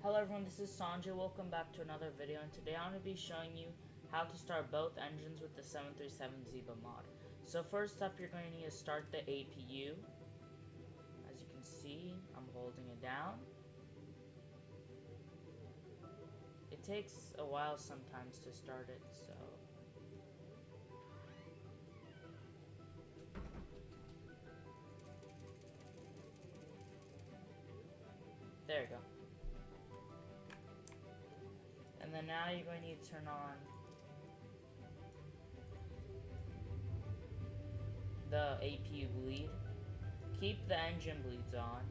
Hello everyone, this is Sanjay. Welcome back to another video, and today I'm going to be showing you how to start both engines with the 737 Zibo mod. So first up, you're going to need to start the APU. As you can see, I'm holding it down. It takes a while sometimes to start it, so... There you go. And then now you're going to need to turn on the APU bleed. Keep the engine bleeds on.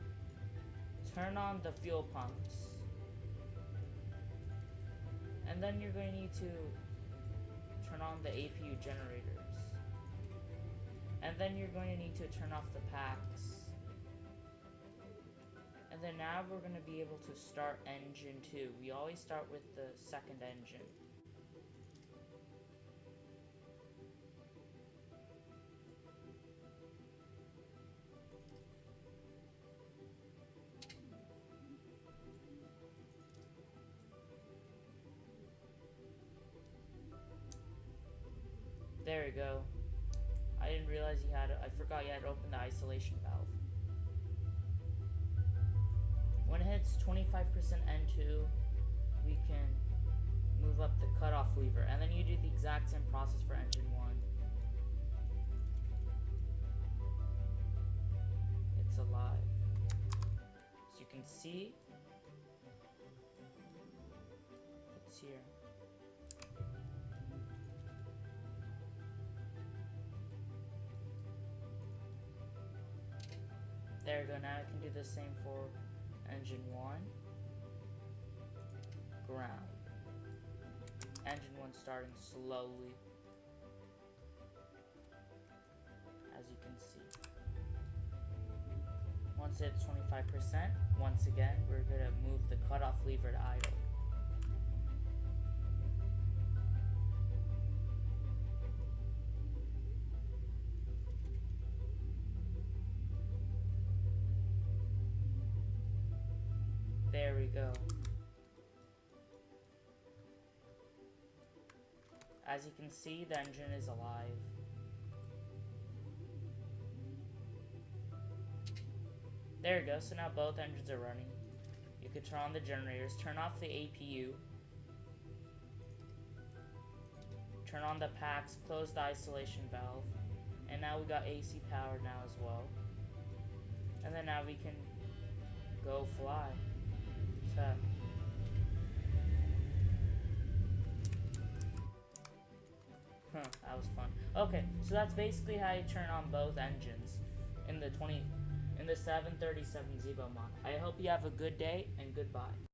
Turn on the fuel pumps. And then you're going to need to turn on the APU generators. And then you're going to need to turn off the packs. And then now we're going to be able to start engine 2. We always start with the second engine. There we go. I didn't realize I forgot you had to open the isolation valve. When it hits 25% N2, we can move up the cutoff lever, and then you do the exact same process for engine 1. It's alive. As you can see, it's here. There we go, now I can do the same for engine 1. Ground. Engine 1 starting slowly, as you can see. Once it's 25%, once again, we're going to move the cutoff lever to idle. There we go. As you can see, the engine is alive. There you go, so now both engines are running. You can turn on the generators, turn off the APU, turn on the packs, close the isolation valve, and now we got AC power now as well. And then now we can go fly. So, that was fun. Okay, so that's basically how you turn on both engines in the 737 Zibo mod. I hope you have a good day, and goodbye.